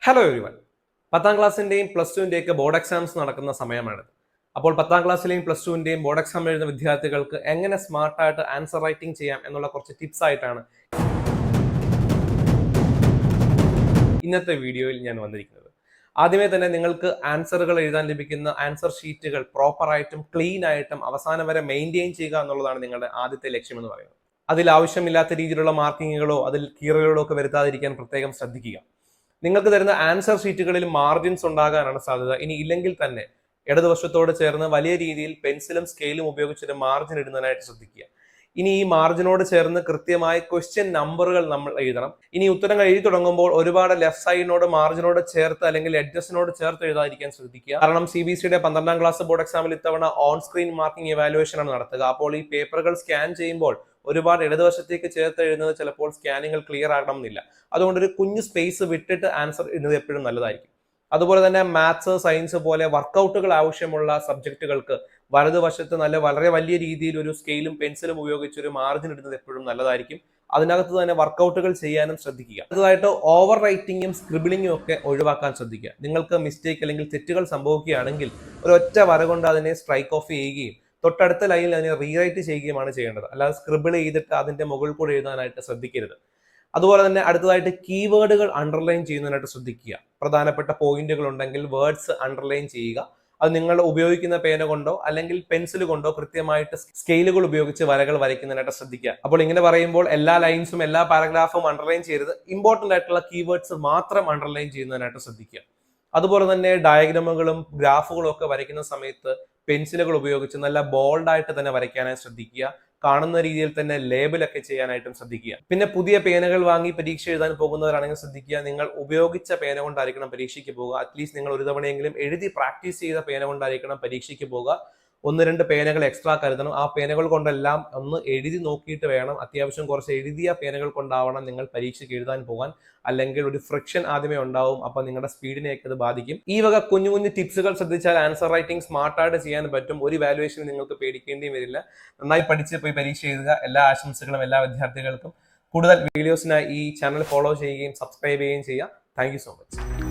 Hello everyone. 10ാം ക്ലാസ്സിന്റെയും plus ടുവിന്റെയൊക്കെ ബോർഡ് എക്സാംസ് നടക്കുന്ന സമയമാണ്. അപ്പോൾ 10ാം ക്ലാസ്സിലെയും പ്ലസ് ടുവിന്റെയും ബോർഡ് എക്സാം എഴുതുന്ന വിദ്യാർത്ഥികൾക്ക് എങ്ങനെ സ്മാർട്ടായിട്ട് ആൻസർ റൈറ്റിംഗ് ചെയ്യാം എന്നുള്ള കുറച്ച് ടിപ്സ് ആയിട്ടാണ് ഇന്നത്തെ വീഡിയോയിൽ ഞാൻ വന്നിരിക്കുന്നത്. ആദ്യമേ തന്നെ നിങ്ങൾക്ക് ആൻസറുകൾ എഴുതാൻ ലഭിക്കുന്ന ആൻസർ ഷീറ്റുകൾ പ്രോപ്പറായിട്ടും ക്ലീൻ ആയിട്ടും അവസാനം വരെ മെയിൻറ്റെയിൻ ചെയ്യുക എന്നുള്ളതാണ് നിങ്ങളുടെ ആദ്യത്തെ ലക്ഷ്യം എന്ന് പറയുന്നത്. അതിൽ ആവശ്യമില്ലാത്ത രീതിയിലുള്ള മാർക്കിങ്ങുകളോ അതിൽ കീറലുകളോ ഒക്കെ വരുത്താതിരിക്കാൻ പ്രത്യേകം ശ്രദ്ധിക്കുക. നിങ്ങൾക്ക് തരുന്ന ആൻസർ ഷീറ്റുകളിൽ മാർജിൻസ് ഉണ്ടാകാനാണ് സാധ്യത. ഇനി ഇല്ലെങ്കിൽ തന്നെ ഇടതുവശത്തോട് ചേർന്ന് വലിയ രീതിയിൽ പെൻസിലും സ്കെയിലും ഉപയോഗിച്ചൊരു മാർജിൻ ഇടുന്നതിനായിട്ട് ശ്രദ്ധിക്കുക. ഇനി ഈ മാർജിനോട് ചേർന്ന് കൃത്യമായ ക്വസ്റ്റ്യൻ നമ്പറുകൾ നമ്മൾ എഴുതണം. ഇനി ഉത്തരങ്ങൾ എഴുതി തുടങ്ങുമ്പോൾ ഒരുപാട് ലെഫ്റ്റ് സൈഡിനോട് മാർജിനോട് ചേർത്ത് അല്ലെങ്കിൽ എഡ്ജസിനോട് ചേർത്ത് എഴുതാതിരിക്കാൻ ശ്രദ്ധിക്കുക. കാരണം CBSEയുടെ 12ാം ക്ലാസ് ബോർഡ് എക്സാമിൽ ഇത്തവണ ഓൺ സ്ക്രീൻ മാർക്കിംഗ് ഇവാലുവേഷൻ ആണ് നടത്തുക. അപ്പോൾ ഈ പേപ്പറുകൾ സ്കാൻ ചെയ്യുമ്പോൾ ഒരുപാട് ഇടതുവശത്തേക്ക് ചേർത്ത് എഴുതുന്നത് ചിലപ്പോൾ സ്കാനിങ്ങൾ ക്ലിയർ ആകണമെന്നില്ല. അതുകൊണ്ട് ഒരു കുഞ്ഞു സ്പേസ് വിട്ടിട്ട് ആൻസർ എഴുതുന്നത് എപ്പോഴും നല്ലതായിരിക്കും. അതുപോലെ തന്നെ മാത്സ്, സയൻസ് പോലെ വർക്കൗട്ടുകൾ ആവശ്യമുള്ള സബ്ജക്റ്റുകൾക്ക് വലതുവശത്ത് വളരെ വലിയ രീതിയിൽ ഒരു സ്കെയിലും പെൻസിലും ഉപയോഗിച്ച് ഒരു മാർജിൻ ഇടുന്നത് എപ്പോഴും നല്ലതായിരിക്കും. അതിനകത്ത് തന്നെ വർക്കൗട്ടുകൾ ചെയ്യാനും ശ്രദ്ധിക്കുക. അടുത്തതായിട്ട് ഓവർ റൈറ്റിങ്ങും സ്ക്രിബിളിങ്ങും ഒക്കെ ഒഴിവാക്കാൻ ശ്രദ്ധിക്കുക. നിങ്ങൾക്ക് മിസ്റ്റേക്ക് അല്ലെങ്കിൽ തെറ്റുകൾ സംഭവിക്കുകയാണെങ്കിൽ ഒരൊറ്റ വര കൊണ്ട് അതിനെ സ്ട്രൈക്ക് ഓഫ് ചെയ്യുകയും തൊട്ടടുത്ത ലൈനിൽ അതിനെ റീറൈറ്റ് ചെയ്യുകയുമാണ് ചെയ്യേണ്ടത്. അല്ലാതെ സ്ക്രിബിൾ ചെയ്തിട്ട് അതിന്റെ മുകളിൽ കൂടെ എഴുതാനായിട്ട് ശ്രദ്ധിക്കരുത്. അതുപോലെ തന്നെ അടുത്തതായിട്ട് കീവേഡുകൾ അണ്ടർലൈൻ ചെയ്യുന്നതിനായിട്ട് ശ്രദ്ധിക്കുക. പ്രധാനപ്പെട്ട പോയിന്റുകൾ ഉണ്ടെങ്കിൽ വേർഡ്സ് അണ്ടർലൈൻ ചെയ്യുക. അത് നിങ്ങൾ ഉപയോഗിക്കുന്ന പേന കൊണ്ടോ അല്ലെങ്കിൽ പെൻസിൽ കൊണ്ടോ കൃത്യമായിട്ട് സ്കെയിലുകൾ ഉപയോഗിച്ച് വരകൾ വരയ്ക്കുന്നതിനായിട്ട് ശ്രദ്ധിക്കുക. അപ്പോൾ ഇങ്ങനെ പറയുമ്പോൾ എല്ലാ ലൈൻസും എല്ലാ പാരഗ്രാഫും അണ്ടർലൈൻ ചെയ്യരുത്. ഇമ്പോർട്ടന്റ് ആയിട്ടുള്ള കീവേഡ്സ് മാത്രം അണ്ടർലൈൻ ചെയ്യുന്നതിനായിട്ട് ശ്രദ്ധിക്കുക. അതുപോലെ തന്നെ ഡയഗ്രമുകളും ഗ്രാഫുകളും ഒക്കെ വരയ്ക്കുന്ന സമയത്ത് പെൻസിലുകൾ ഉപയോഗിച്ച് നല്ല ബോൾഡായിട്ട് തന്നെ വരയ്ക്കാനായി ശ്രദ്ധിക്കുക. കാണുന്ന രീതിയിൽ തന്നെ ലേബലൊക്കെ ചെയ്യാനായിട്ടും ശ്രദ്ധിക്കുക. പിന്നെ പുതിയ പേനകൾ വാങ്ങി പരീക്ഷ എഴുതാൻ പോകുന്നവരാണെങ്കിൽ ശ്രദ്ധിക്കുക, നിങ്ങൾ ഉപയോഗിച്ച പേന കൊണ്ടായിരിക്കണം പരീക്ഷയ്ക്ക് പോകുക. അറ്റ്ലീസ്റ്റ് നിങ്ങൾ ഒരു തവണയെങ്കിലും എഴുതി പ്രാക്ടീസ് ചെയ്ത പേന കൊണ്ടായിരിക്കണം പരീക്ഷയ്ക്ക് പോകുക. 1-2 പേനകൾ എക്സ്ട്രാ കരുതണം. ആ പേനകൾ കൊണ്ടെല്ലാം ഒന്ന് എഴുതി നോക്കിയിട്ട് വേണം, അത്യാവശ്യം കുറച്ച് എഴുതിയ പേനകൾ കൊണ്ടാവണം നിങ്ങൾ പരീക്ഷയ്ക്ക് എഴുതാൻ പോകാൻ. അല്ലെങ്കിൽ ഒരു ഫ്രിക്ഷൻ ആദ്യമേ ഉണ്ടാവും. അപ്പൊ നിങ്ങളുടെ സ്പീഡിനെയൊക്കെ അത് ബാധിക്കും. ഈ വക കുഞ്ഞു കുഞ്ഞു ടിപ്സുകൾ ശ്രദ്ധിച്ചാൽ ആൻസർ റൈറ്റിംഗ് സ്മാർട്ടായിട്ട് ചെയ്യാൻ പറ്റും. ഒരു വാല്യുവേഷൻ നിങ്ങൾക്ക് പേടിക്കേണ്ടിയും വരില്ല. നന്നായി പഠിച്ച് പോയി പരീക്ഷ എഴുതുക. എല്ലാ ആശംസകളും എല്ലാ വിദ്യാർത്ഥികൾക്കും. കൂടുതൽ വീഡിയോസിനായി ഈ ചാനൽ ഫോളോ ചെയ്യുകയും സബ്സ്ക്രൈബ് ചെയ്യുകയും ചെയ്യുക. Thank you so much.